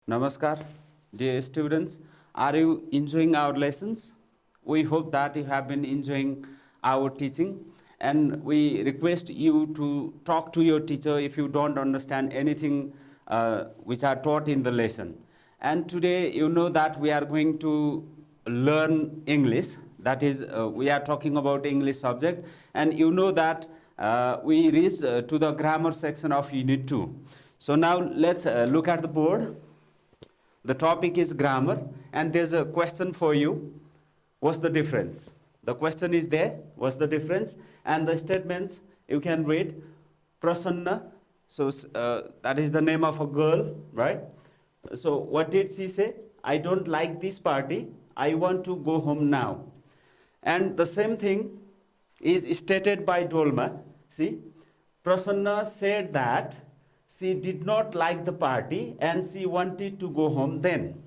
Namaskar, dear students. Are you enjoying our lessons? We hope that you have been enjoying our teaching, and we request you to talk to your teacher if you don't understand anything which are taught in the lesson. And today, you know that we are going to learn English. That is, we are talking about English subject, and you know that we reach to the grammar section of Unit 2. So now let's look at the board. The topic is grammar, and there's a question for you. What's the difference? The question is there. What's the difference? And the statements you can read. Prasanna. So that is the name of a girl, right? So what did she say? I don't like this party. I want to go home now. And the same thing is stated by Dolma. See, Prasanna said that she did not like the party and she wanted to go home then.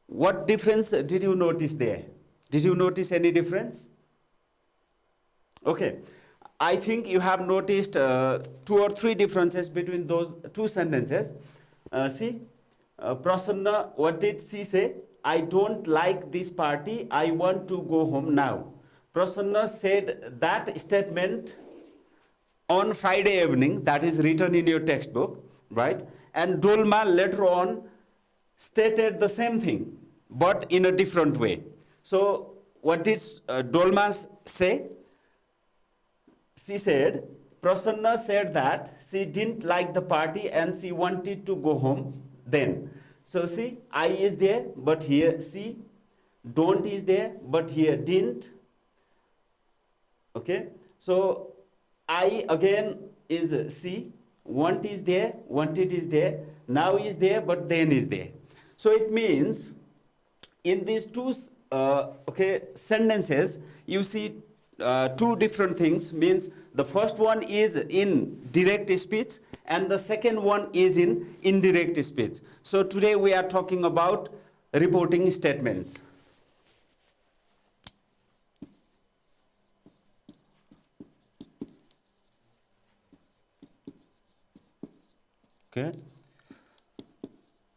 What difference did you notice there? Did you notice any difference? Okay. I think you have noticed 2 or 3 differences between those 2 sentences. See, Prasanna, what did she say? I don't like this party. I want to go home now. Prasanna said that statement on Friday evening, that is written in your textbook, right? And Dolma later on stated the same thing, but in a different way. So what did Dolma say? She said, Prasanna said that she didn't like the party and she wanted to go home then. So see, I is there, but here see, don't is there, but here didn't. Okay, so I again is C, want is there, wanted is there, now is there, but then is there. So it means in these 2 sentences, you see 2 different things. Means the first one is in direct speech and the second one is in indirect speech. So today we are talking about reporting statements. Okay.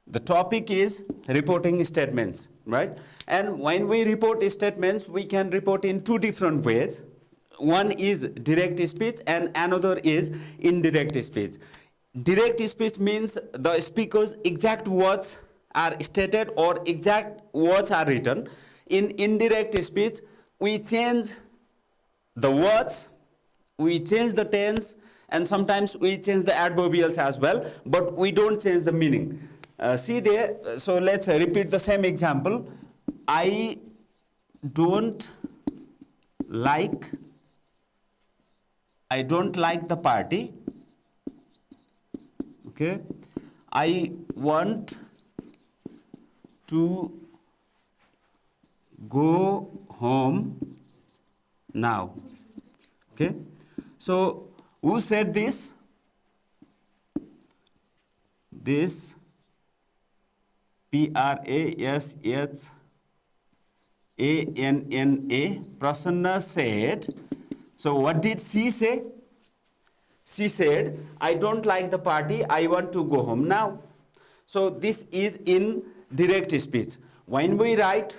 The topic is reporting statements, right? And when we report statements, we can report in 2 different ways. One is direct speech and another is indirect speech. Direct speech means the speaker's exact words are stated or exact words are written. In indirect speech, we change the words, we change the tense, and sometimes we change the adverbials as well, but we don't change the meaning. See there, so let's repeat the same example. I don't like the party. Okay. I want to go home now. Okay. So who said this? This Prasanna, Prasanna said. So what did she say? She said, I don't like the party, I want to go home now. So this is in direct speech. When we write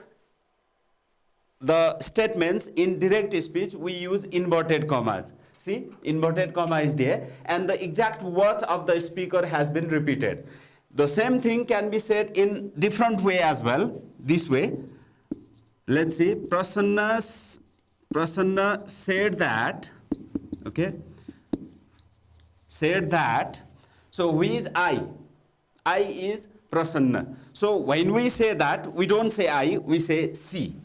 the statements in direct speech, we use inverted commas. See, inverted comma is there and the exact words of the speaker has been repeated. The same thing can be said in different way as well, this way. Let's see, Prasanna said that, okay, said that. So who is I? I is Prasanna. So when we say that, we don't say I, we say she,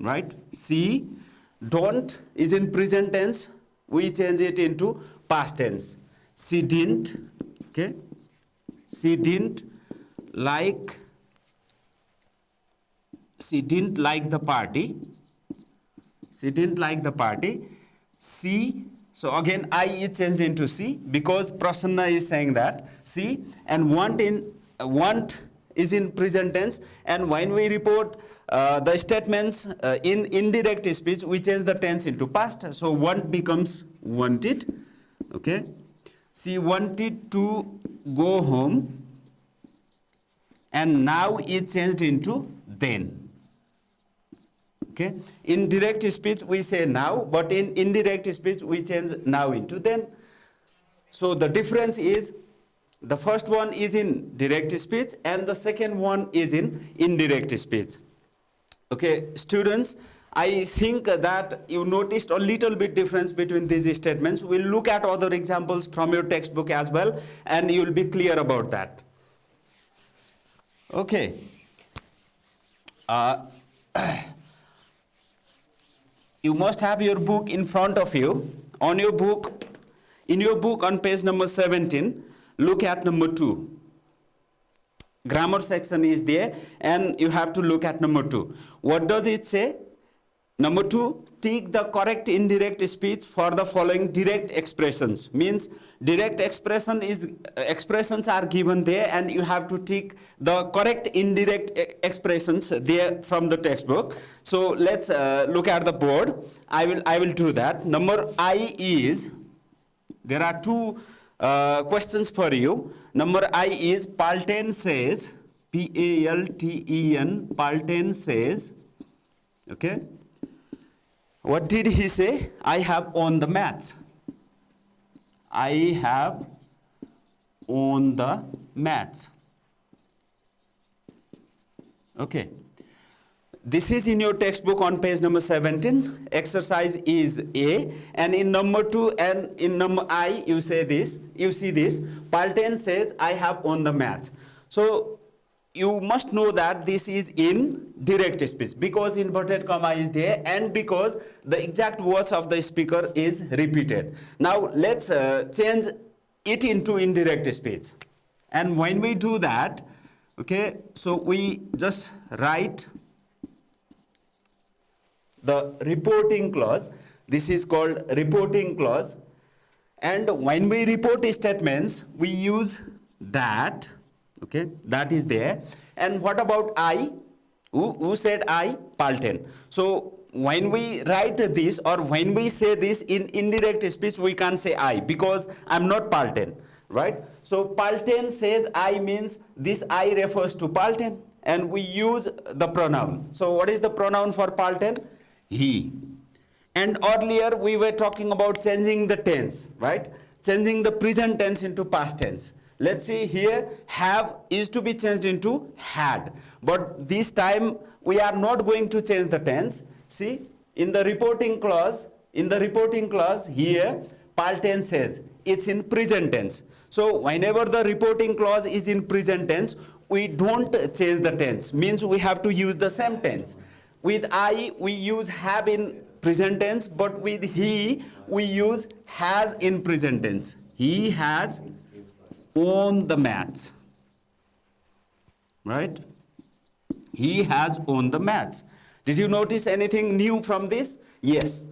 right? She, don't is in present tense, we change it into past tense. She didn't, okay? She didn't like the party. She didn't like the party. She, so again I is changed into she because Prasanna is saying that. She, and want is in present tense, and when we report the statements in indirect speech, we change the tense into past. So want becomes wanted. Okay. She wanted to go home and now is changed into then. Okay? In direct speech we say now, but in indirect speech we change now into then. So the difference is the first one is in direct speech and the second one is in indirect speech. Okay, students, I think that you noticed a little bit difference between these statements. We'll look at other examples from your textbook as well, and you'll be clear about that. Okay. You must have your book in front of you. On your book, in your book on page number 17, look at number 2. Grammar section is there, and you have to look at number 2. What does it say? Number 2, tick the correct indirect speech for the following direct expressions. Means direct expressions are given there, and you have to tick the correct indirect expressions there from the textbook. So let's look at the board. I will do that. Number I is, there are two questions for you. Number I is, Palten says, Palten, Palten says, okay. What did he say? I have won the match. I have won the match. Okay. This is in your textbook on page number 17. Exercise is A. And in number 2 and in number I, you say this. You see this. Palten says, I have won the match. So you must know that this is in direct speech because inverted comma is there and because the exact words of the speaker is repeated. Now let's change it into indirect speech. And when we do that, okay, so we just write the reporting clause. This is called reporting clause. And when we report statements, we use that. Okay, that is there. And what about I? Who said I? Palten. So when we write this or when we say this in indirect speech, we can't say I because I'm not Palten, right? So Palten says I means this I refers to Palten and we use the pronoun. So what is the pronoun for Palten? He. And earlier we were talking about changing the tense, right? Changing the present tense into past tense. Let's see here, have is to be changed into had. But this time we are not going to change the tense. See, in the reporting clause here, Palten says it's in present tense. So whenever the reporting clause is in present tense, we don't change the tense. Means we have to use the same tense. With I, we use have in present tense, but with he, we use has in present tense. He has won the match, right? He has won the match. Did you notice anything new from this? Yes.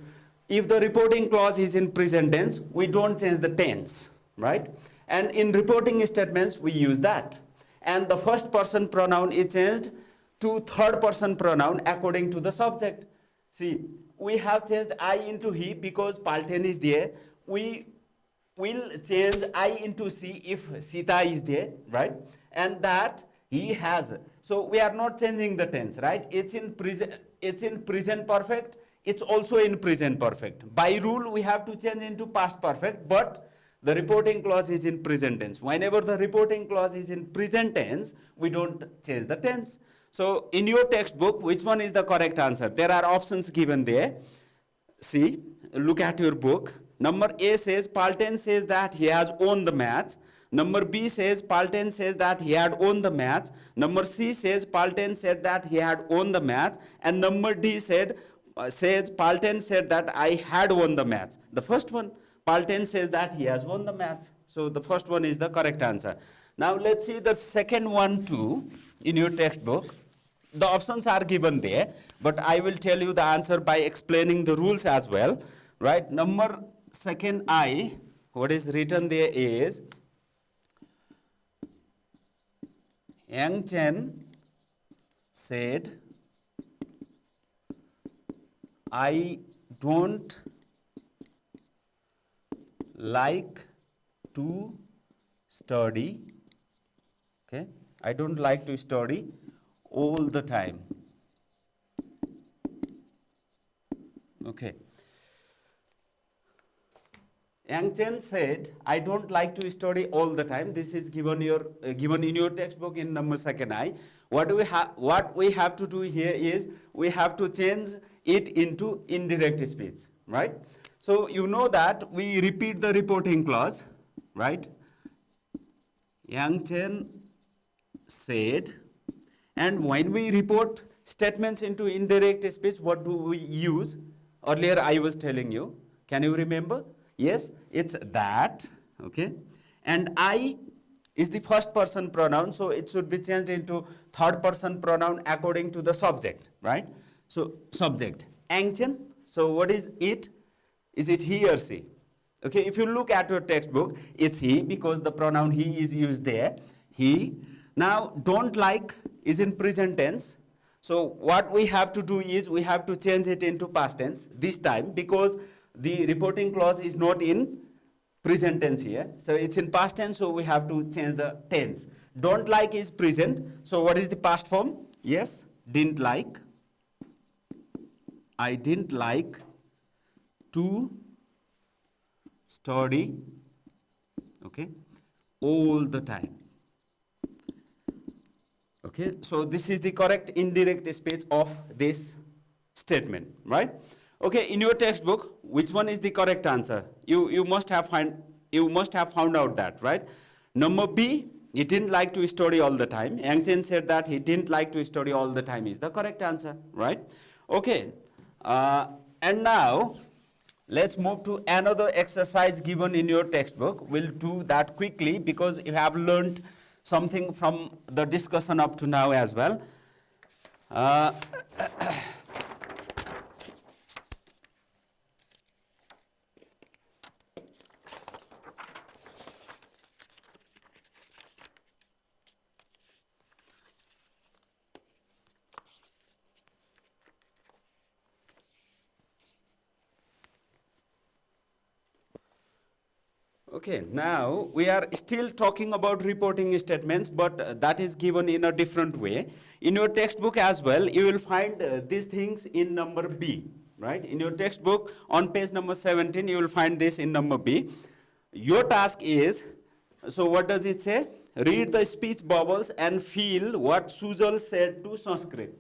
If the reporting clause is in present tense, we don't change the tense, right? And in reporting statements, we use that. And the first person pronoun is changed to third person pronoun according to the subject. See, we have changed I into he because Palten is there. We will change I into she if Sita is there, right? And that he has. So we are not changing the tense, right? It's in present perfect. It's also in present perfect. By rule, we have to change into past perfect, but the reporting clause is in present tense. Whenever the reporting clause is in present tense, we don't change the tense. So in your textbook, which one is the correct answer? There are options given there. See, look at your book. Number A says, Palten says that he has won the match. Number B says, Palten says that he had won the match. Number C says, Palten said that he had won the match. And number D says, Palten said that I had won the match. The first one, Palten says that he has won the match. So the first one is the correct answer. Now let's see the second one too in your textbook. The options are given there, but I will tell you the answer by explaining the rules as well, right? Number second I, what is written there is, Yang Chen said, I don't like to study, okay? I don't like to study all the time. Okay. Yang Chen said, I don't like to study all the time. This is given in your textbook in number second I. What we have to do here is we have to change it into indirect speech, right? So you know that we repeat the reporting clause, right? Yang Chen said, and when we report statements into indirect speech, what do we use? Earlier I was telling you. Can you remember? Yes, it's that, okay? And I is the first person pronoun, so it should be changed into third person pronoun according to the subject, right? So, subject, Yang Chen, so what is it? Is it he or she? Okay, if you look at your textbook, it's he because the pronoun he is used there, he. Now, don't like is in present tense. So, what we have to do is we have to change it into past tense this time because the reporting clause is not in present tense here. So it's in past tense, so we have to change the tense. Don't like is present. So what is the past form? Yes, didn't like. I didn't like to study, okay, all the time. Okay, so this is the correct indirect speech of this statement, right? Okay, in your textbook, which one is the correct answer? You must have found out that, right? Number B, he didn't like to study all the time. Yang Chen said that he didn't like to study all the time is the correct answer, right? Okay, and now let's move to another exercise given in your textbook. We'll do that quickly because you have learned something from the discussion up to now as well. Okay, now we are still talking about reporting statements, but that is given in a different way. In your textbook as well, you will find these things in number B, right? In your textbook on page number 17, you will find this in number B. Your task is, so what does it say? Read the speech bubbles and feel what Sujal said to Sanskrit.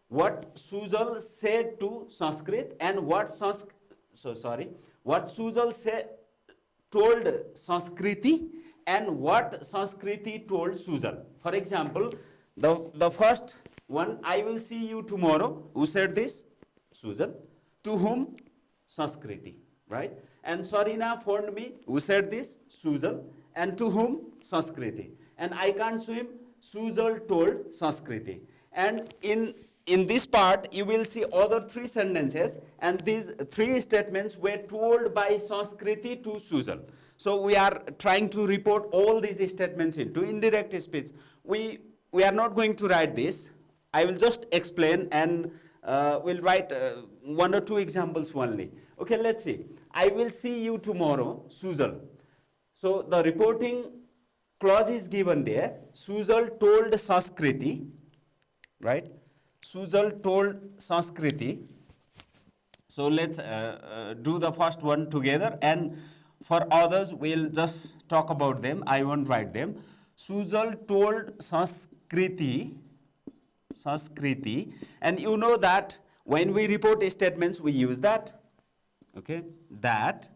What Sujal said to Sanskrit and what Sujal said told Sanskriti and what Sanskriti told Sujal. For example, the first one, I will see you tomorrow. Who said this? Sujal. To whom? Sanskriti, right? And Sarina phoned me. Who said this? Sujal. And to whom? Sanskriti. And I can't swim. Sujal told Sanskriti. And in this part, you will see other three sentences, and these three statements were told by Sanskriti to Sujal. So we are trying to report all these statements into indirect speech. We are not going to write this. I will just explain, and we'll write one or two examples only. Okay, let's see. I will see you tomorrow, Sujal. So the reporting clause is given there. Sujal told Sanskriti, right? Sujal told Sanskriti. So let's do the first one together, and for others we'll just talk about them. I won't write them. Sujal told Sanskriti, and you know that when we report statements we use that. Okay, that.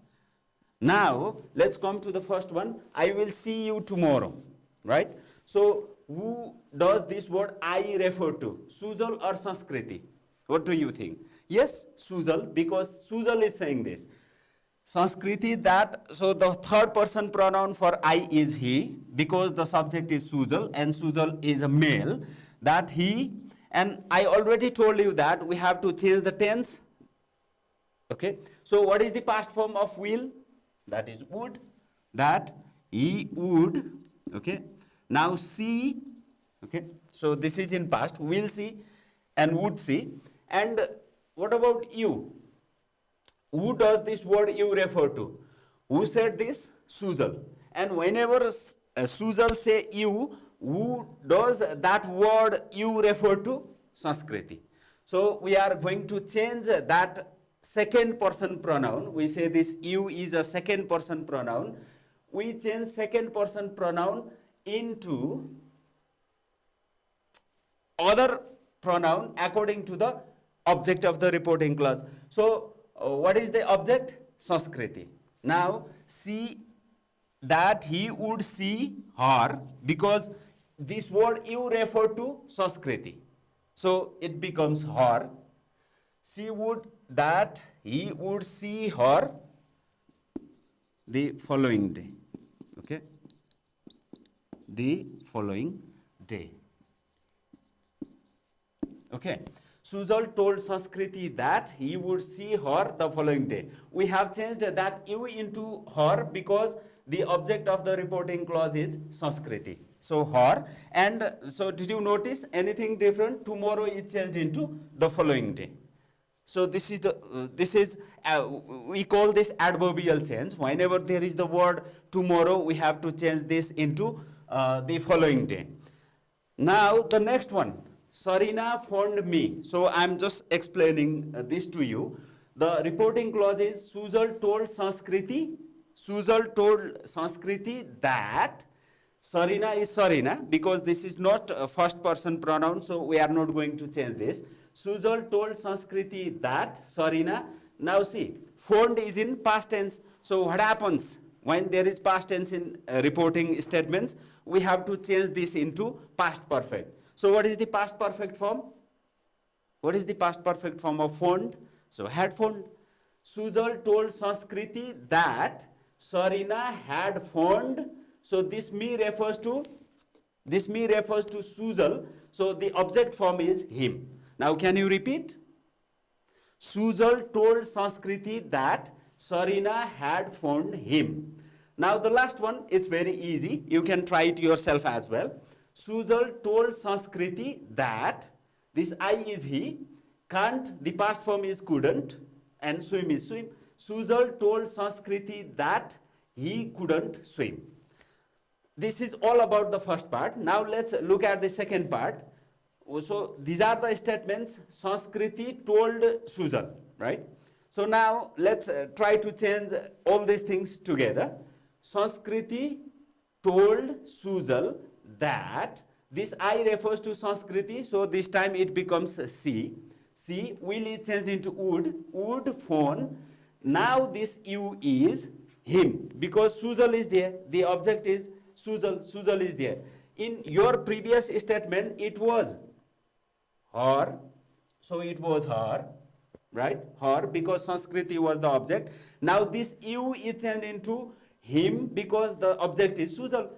Now let's come to the first one. I will see you tomorrow, right? So who does this word I refer to? Sujal or Sanskriti? What do you think? Yes, Sujal, because Sujal is saying this. Sanskriti, that, so the third person pronoun for I is he, because the subject is Sujal and Sujal is a male, that he, and I already told you that we have to change the tense. Okay, so what is the past form of will? That is would, that he would, okay. Now see, okay, so this is in past, will see and would see. And what about you? Who does this word you refer to? Who said this? Sujal. And whenever Sujal say you, who does that word you refer to? Sanskriti. So we are going to change that second person pronoun. We say this you is a second person pronoun. We change second person pronoun into other pronoun according to the object of the reporting clause. So what is the object? Sanskriti. Now see that he would see her, because this word you refer to Sanskriti. So it becomes her. She would, that he would see her the following day. Okay? The following day. Okay. Sujal told Sanskriti that he would see her the following day. We have changed that you into her because the object of the reporting clause is Sanskriti. So her, and so did you notice anything different? Tomorrow is changed into the following day. So this is we call this adverbial change. Whenever there is the word tomorrow, we have to change this into the following day. Now the next one, Sarina phoned me. So I'm just explaining this to you. The reporting clause is Sujal told Sanskriti. Sujal told Sanskriti that Sarina is Sarina, because this is not a first person pronoun, so we are not going to change this. Sujal told Sanskriti that Sarina. Now see, phoned is in past tense. So what happens when there is past tense in reporting statements? We have to change this into past perfect. So what is the past perfect form? What is the past perfect form of phoned? So had phoned. Sujal told Sanskriti that Sarina had phoned. So this me refers to Sujal. So the object form is him. Now can you repeat? Sujal told Sanskriti that Sarina had phoned him. Now the last one, it's very easy. You can try it yourself as well. Sujal told Sanskriti that, this I is he, can't, the past form is couldn't, and swim is swim. Sujal told Sanskriti that he couldn't swim. This is all about the first part. Now let's look at the second part. So these are the statements Sanskriti told Sujal, right? So now let's try to change all these things together. Sanskriti told Sujal that, this I refers to Sanskriti, so this time it becomes she. She will is changed into would phone. Now this you is him, because Sujal is there, the object is Sujal is there. In your previous statement, it was her, so it was her, right? Her, because Sanskriti was the object. Now this you is changed into him because the object is Sujal.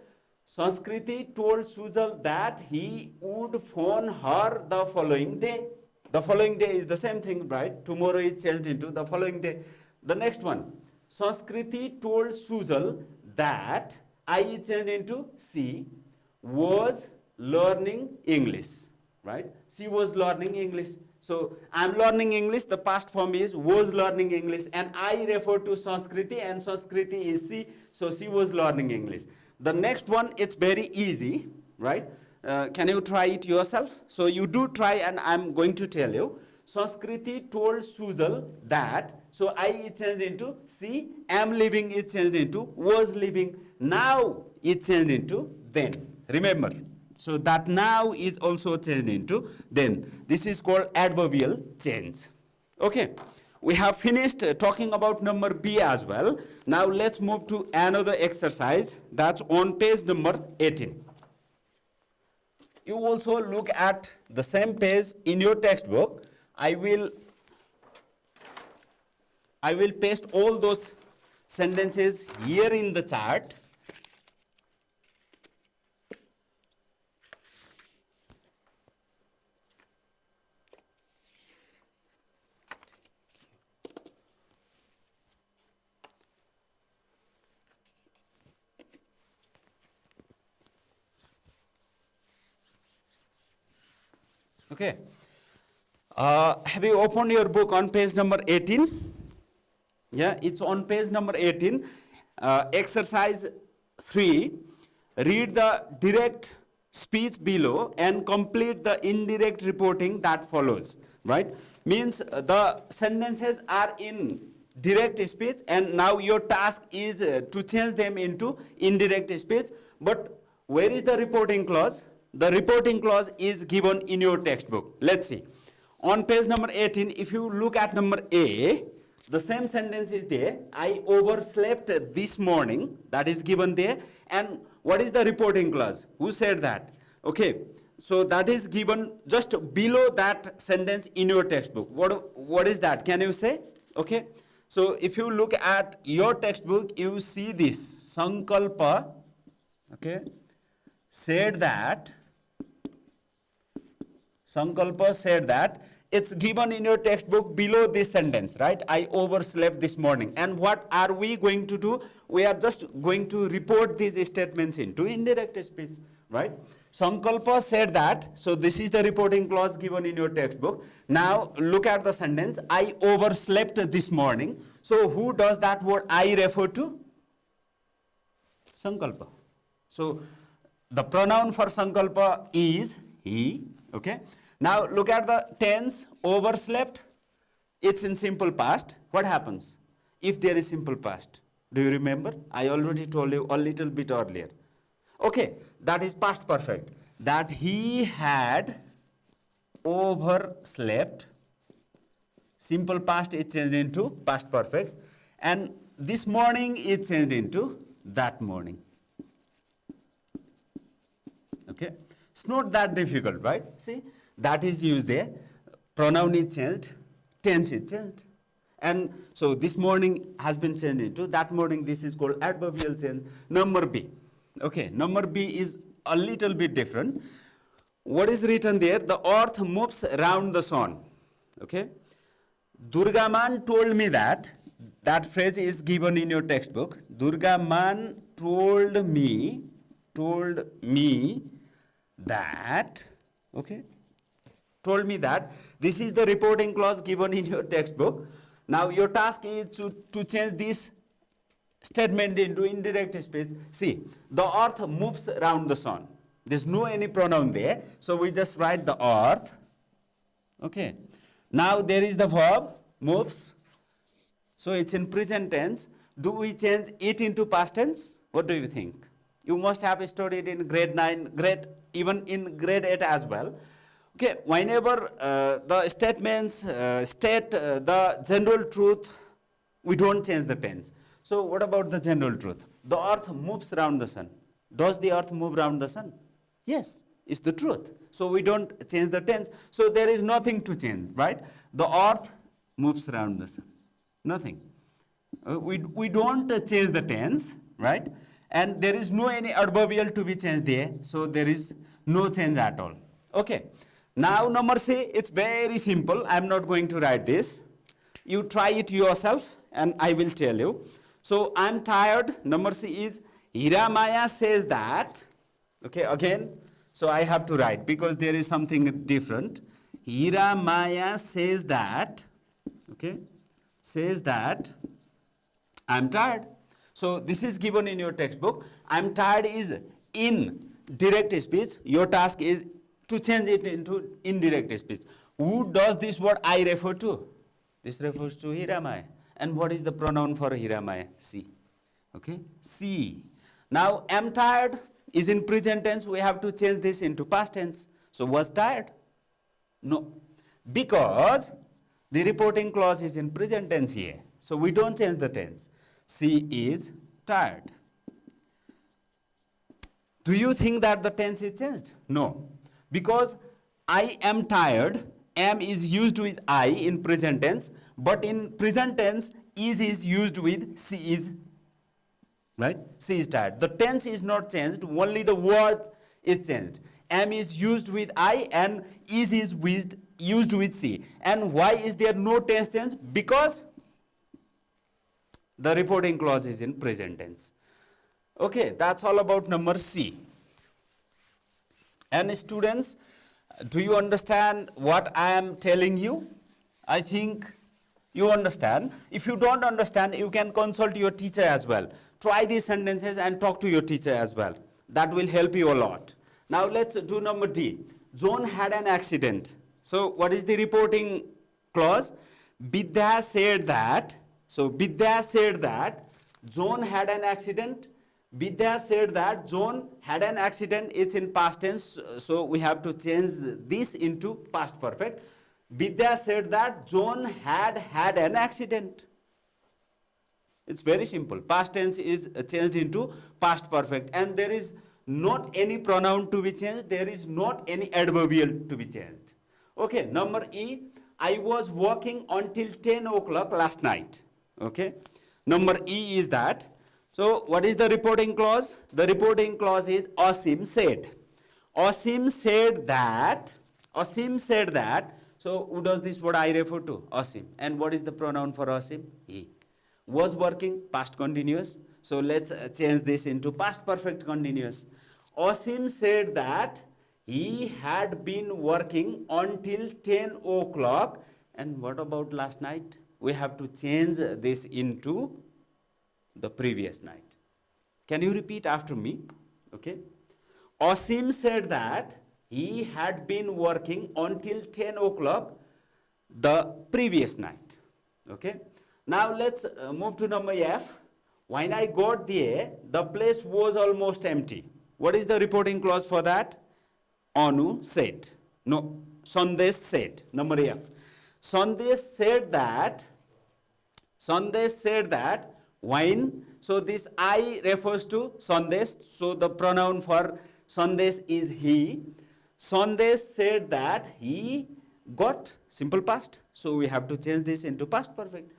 Sanskriti told Sujal that he would phone her the following day. The following day is the same thing, right? Tomorrow is changed into the following day. The next one, Sanskriti told Sujal that I is changed into she was learning English, right? She was learning English. So I'm learning English, the past form is was learning English, and I refer to Sanskriti, and Sanskriti is she, so she was learning English. The next one, it's very easy, right? Can you try it yourself? So you do try, and I'm going to tell you. Sanskriti told Sujal that, so I is changed into she, am living is changed into was living, now is changed into then. Remember, so that now is also changed into then. This is called adverbial change. Okay, we have finished talking about number B as well. Now let's move to another exercise that's on page number 18. You also look at the same page in your textbook. I will paste all those sentences here in the chart. Okay. Have you opened your book on page number 18? Yeah, it's on page number 18. Exercise 3. Read the direct speech below and complete the indirect reporting that follows, right? Means the sentences are in direct speech and now your task is to change them into indirect speech. But where is the reporting clause? The reporting clause is given in your textbook. Let's see. On page number 18, if you look at number A, the same sentence is there. I overslept this morning. That is given there. And what is the reporting clause? Who said that? Okay. So that is given just below that sentence in your textbook. What is that? Can you say? Okay. So if you look at your textbook, you see this. Sankalpa, okay, said that. Sankalpa said that. It's given in your textbook below this sentence, right? I overslept this morning. And what are we going to do? We are just going to report these statements into indirect speech, right? Sankalpa said that. So this is the reporting clause given in your textbook. Now look at the sentence. I overslept this morning. So who does that word I refer to? Sankalpa. So the pronoun for Sankalpa is he, okay? Now look at the tense, overslept. It's in simple past. What happens if there is simple past? Do you remember? I already told you a little bit earlier. Okay, that is past perfect. That he had overslept. Simple past is changed into past perfect. And this morning is changed into that morning. Okay, it's not that difficult, right? See, that is used there. Pronoun is changed, tense is changed. And so this morning has been changed into that morning. This is called adverbial change. Number B. Okay, number B is a little bit different. What is written there? The earth moves around the sun. Okay. Durga Man told me that. That phrase is given in your textbook. Durga Man told me that, okay, told me that. This is the reporting clause given in your textbook. Now your task is to change this statement into indirect speech. See, the earth moves around the sun. There's no any pronoun there. So we just write the earth. Okay. Now there is the verb, moves. So it's in present tense. Do we change it into past tense? What do you think? You must have studied in grade 9, even in grade 8 as well. Okay, whenever the statements state the general truth, we don't change the tense. So what about the general truth? The earth moves around the sun. Does the earth move around the sun? Yes, it's the truth. So we don't change the tense. So there is nothing to change, right? The earth moves around the sun. Nothing. We don't change the tense, right? And there is no any adverbial to be changed there. So there is no change at all. Okay. Now number C, it's very simple. I'm not going to write this. You try it yourself and I will tell you. So I'm tired. Number C is Hiramaya says that. Okay, again. So I have to write because there is something different. Hiramaya says that. Okay. Says that I'm tired. So this is given in your textbook. I'm tired is in direct speech. Your task is to change it into indirect speech. Who does this word I refer to? This refers to Hiramaya. And what is the pronoun for Hiramaya? She. Okay? She. Now, am tired is in present tense. We have to change this into past tense. So, was tired? No. Because the reporting clause is in present tense here. So, we don't change the tense. She is tired. Do you think that the tense is changed? No. Because I am tired, am is used with I in present tense, but in present tense, is used with she is, right? She is tired. The tense is not changed, only the word is changed. Am is used with I and is used with she. And why is there no tense change? Because the reporting clause is in present tense. Okay, that's all about number C. And students, do you understand what I am telling you? I think you understand. If you don't understand, you can consult your teacher as well. Try these sentences and talk to your teacher as well. That will help you a lot. Now let's do number D. John had an accident. So what is the reporting clause? Vidya said that. So Vidya said that John had an accident. Vidya said that John had an accident. It's in past tense. So we have to change this into past perfect. Vidya said that John had an accident. It's very simple. Past tense is changed into past perfect, and there is not any pronoun to be changed. There is not any adverbial to be changed. Okay, number E. I was working until 10 o'clock last night. Okay. Number E is that. So what is the reporting clause? The reporting clause is Asim said. Asim said that. Asim said that. So who does this word I refer to? Asim. And what is the pronoun for Asim? He. Was working, past continuous. So let's change this into past perfect continuous. Asim said that he had been working until 10 o'clock. And what about last night? We have to change this into the previous night. Can you repeat after me? Okay. Asim said that he had been working until 10 o'clock the previous night. Okay. Now let's move to number F. When I got there, the place was almost empty. What is the reporting clause for that? Anu said. No, Sandesh said. Number F. Sandesh said that when, so this I refers to Sandesh, so the pronoun for Sandesh is he. Sandesh said that he got, simple past, so we have to change this into past perfect.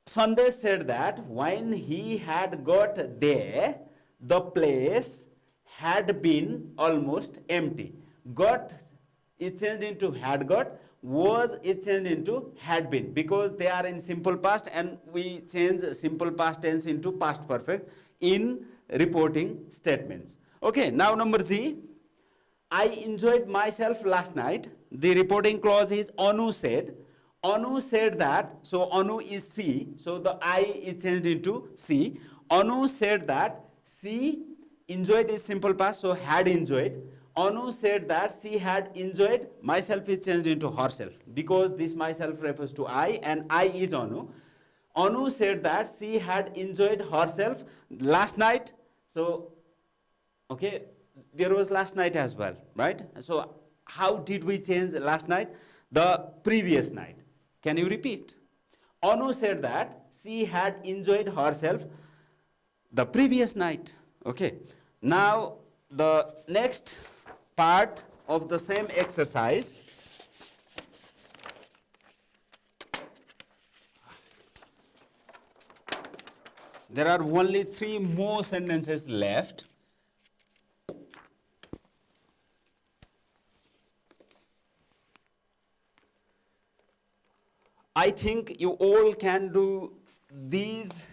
Sandesh said that when he had got there, the place had been almost empty. Got is changed into had got, was is changed into had been, because they are in simple past and we change simple past tense into past perfect in reporting statements. Okay, now number Z. I enjoyed myself last night. The reporting clause is Anu said. Anu said that, so Anu is C, so the I is changed into C. Anu said that she enjoyed is simple past, so had enjoyed. Anu said that she had enjoyed, myself is changed into herself, because this myself refers to I and I is Anu. Anu said that she had enjoyed herself last night, so, okay, there was last night as well, right? So how did we change last night? The previous night. Can you repeat? Anu said that she had enjoyed herself the previous night. Okay. Now, the next part of the same exercise, there are only 3 more sentences left. I think you all can do these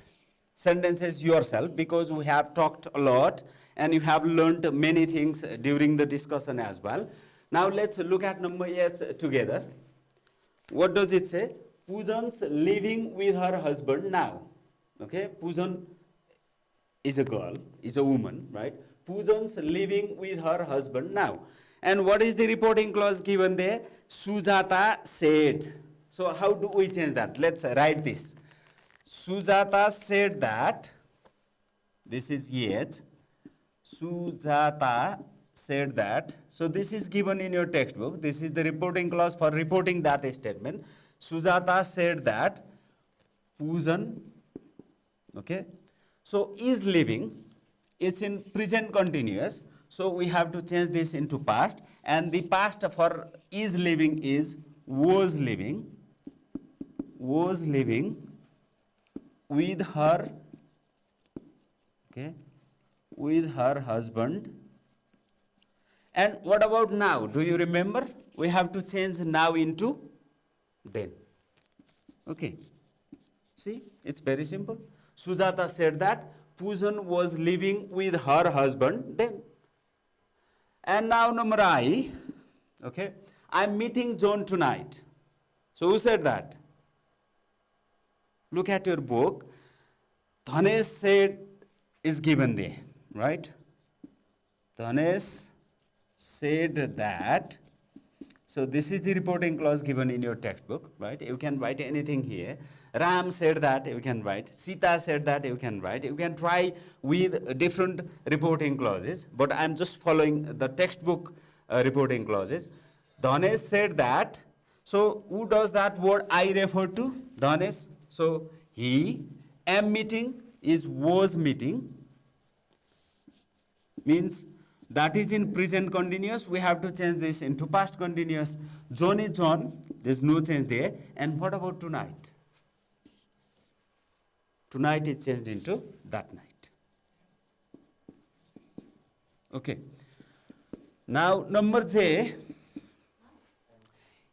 sentences yourself, because we have talked a lot and you have learned many things during the discussion as well. Now let's look at number S together. What does it say? Poojan's living with her husband now. Okay, Poojan is a girl, is a woman, right? Poojan's living with her husband now. And what is the reporting clause given there? Sujata said. So how do we change that? Let's write this. Sujata said that, this is yes. Sujata said that. So this is given in your textbook. This is the reporting clause for reporting that statement. Sujata said that Poojan, okay. So is living, it's in present continuous. So we have to change this into past. And the past for is living is was living with her, okay, with her husband. And what about now? Do you remember? We have to change now into then. Okay. See, it's very simple. Sujata said that Poojan was living with her husband then. And now number I, okay, I'm meeting John tonight. So who said that? Look at your book. Dhanesh said is given there, right? Dhanesh said that. So this is the reporting clause given in your textbook, right? You can write anything here. Ram said that, you can write. Sita said that, you can write. You can try with different reporting clauses, but I'm just following the textbook reporting clauses. Dhanesh said that. So who does that word I refer to? Dhanesh. So he, am meeting is was meeting, means that is in present continuous. We have to change this into past continuous. John is John, there's no change there. And what about tonight? Tonight is changed into that night. Okay. Now number J,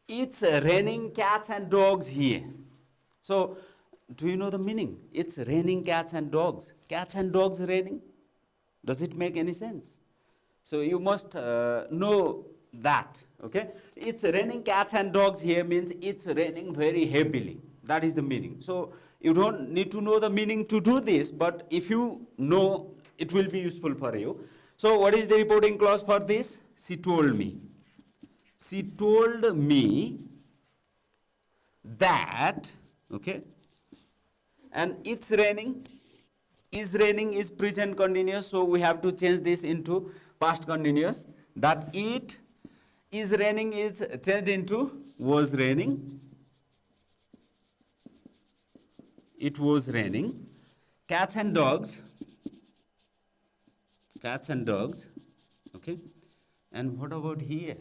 it's raining cats and dogs here. So do you know the meaning? It's raining cats and dogs. Cats and dogs raining? Does it make any sense? So you must know that, okay? It's raining cats and dogs here means it's raining very heavily. That is the meaning. So you don't need to know the meaning to do this, but if you know, it will be useful for you. So what is the reporting clause for this? She told me. She told me that, okay? And it's raining. Is raining is present continuous, so we have to change this into past continuous. That it is raining is changed into was raining. It was raining. Cats and dogs. Cats and dogs. Okay. And what about here?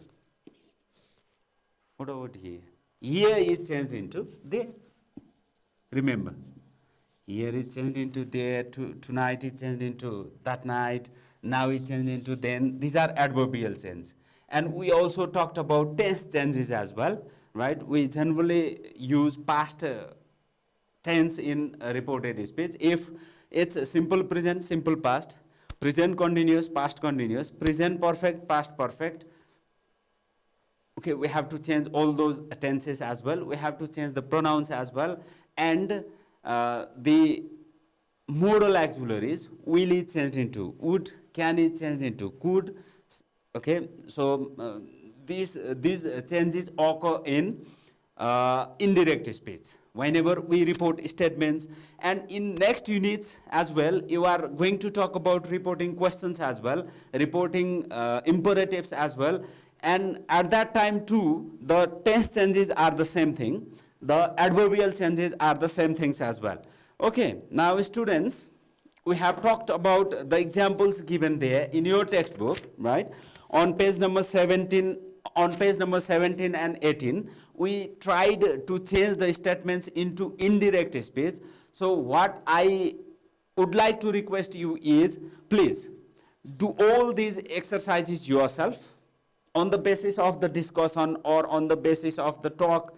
What about here? Here is changed into there. Remember. Here is changed into there, tonight is changed into that night, now it's changed into then. These are adverbial changes. And we also talked about tense changes as well, right? We generally use past tense in reported speech. If it's a simple present, simple past, present continuous, past continuous, present perfect, past perfect. Okay, we have to change all those tenses as well. We have to change the pronouns as well. And the modal auxiliaries, will is changed into would, can is changed into could. Okay, so these changes occur in indirect speech whenever we report statements. And in next units as well, you are going to talk about reporting questions as well, reporting imperatives as well. And at that time too, the tense changes are the same thing. The adverbial changes are the same things as well. Okay, now students, we have talked about the examples given there in your textbook, right? On page number 17, and 18, we tried to change the statements into indirect speech. So what I would like to request you is, please do all these exercises yourself on the basis of the discussion or on the basis of the talk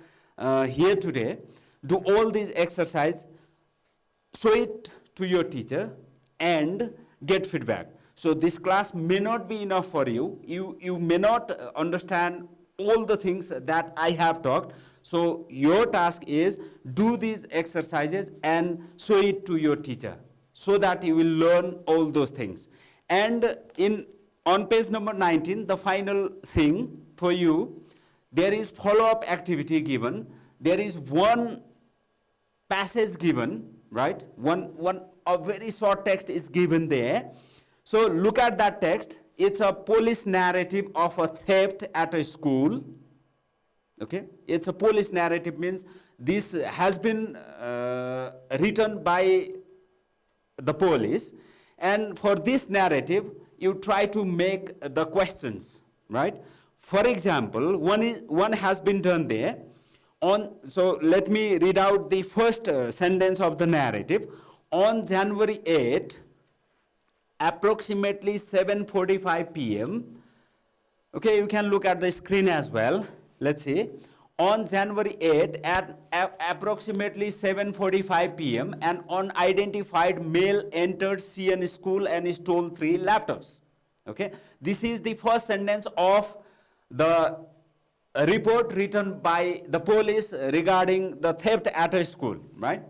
here today. Do all these exercises, show it to your teacher and get feedback. So this class may not be enough for you. You may not understand all the things that I have talked. So your task is do these exercises and show it to your teacher so that you will learn all those things. And on page number 19, the final thing for you, there is follow-up activity given. There is one passage given, right? A very short text is given there. So look at that text. It's a police narrative of a theft at a school. Okay? It's a police narrative, means this has been written by the police. And for this narrative, you try to make the questions, right? For example, one has been done there. So let me read out the first sentence of the narrative. On January 8, approximately 7:45 p.m. Okay, you can look at the screen as well. Let's see. On January 8 at approximately 7:45 p.m. an unidentified male entered CN school and stole 3 laptops. Okay, this is the first sentence of the report written by the police regarding the theft at a school, right?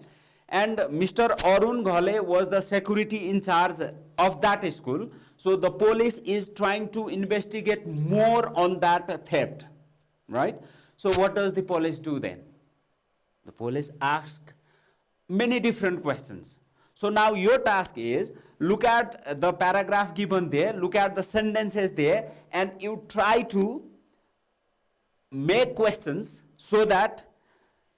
and Mr. Arun Ghale was the security in charge of that school. So the police is trying to investigate more on that theft, right? So what does the police do then? The police ask many different questions. So now your task is, look at the paragraph given there, look at the sentences there, and you try to make questions so that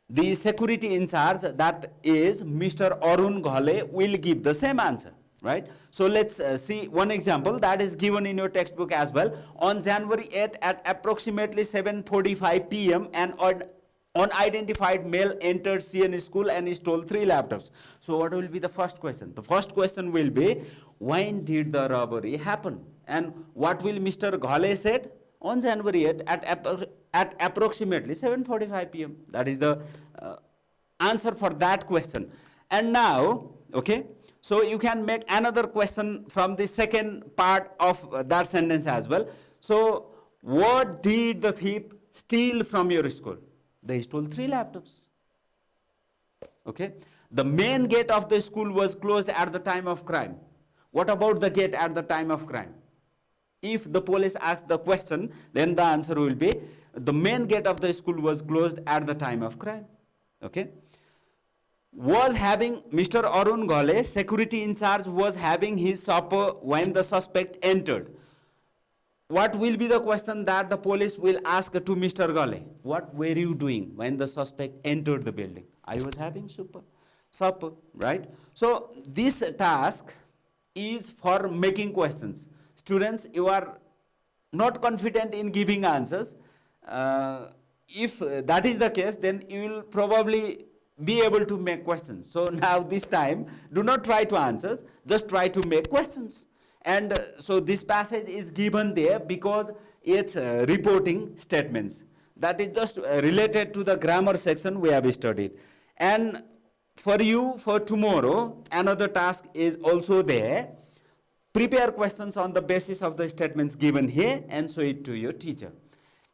the security in charge, that is Mr. Arun Ghale, will give the same answer, right? So let's see one example that is given in your textbook as well. On January 8 at approximately 7:45 p.m. an unidentified male entered CN school and stole 3 laptops. So what will be the first question? The first question will be, when did the robbery happen? And what will Mr. Ghale said? On January 8 at approximately 7:45 p.m. That is the answer for that question. And now, okay, so you can make another question from the second part of that sentence as well. So what did the thief steal from your school? They stole 3 laptops. Okay. The main gate of the school was closed at the time of crime. What about the gate at the time of crime? If the police asks the question, then the answer will be, the main gate of the school was closed at the time of crime. Okay. Was having Mr. Arun Ghale, security in charge, was having his supper when the suspect entered. What will be the question that the police will ask to Mr. Ghale? What were you doing when the suspect entered the building? I was having supper, right? So this task is for making questions. Students, you are not confident in giving answers. If that is the case, then you will probably be able to make questions. So now this time, do not try to answer, just try to make questions. And so this passage is given there because it's reporting statements. That is just related to the grammar section we have studied. And for you, for tomorrow, another task is also there. Prepare questions on the basis of the statements given here and show it to your teacher.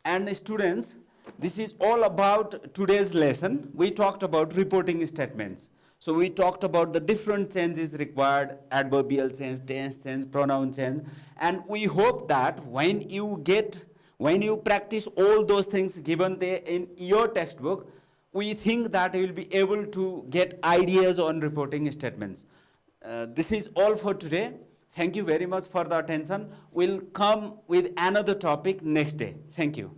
And students, this is all about today's lesson. We talked about reporting statements. So we talked about the different changes required, adverbial change, tense change, pronoun change. And we hope that when you practice all those things given there in your textbook, we think that you will be able to get ideas on reporting statements. This is all for today. Thank you very much for the attention. We'll come with another topic next day. Thank you.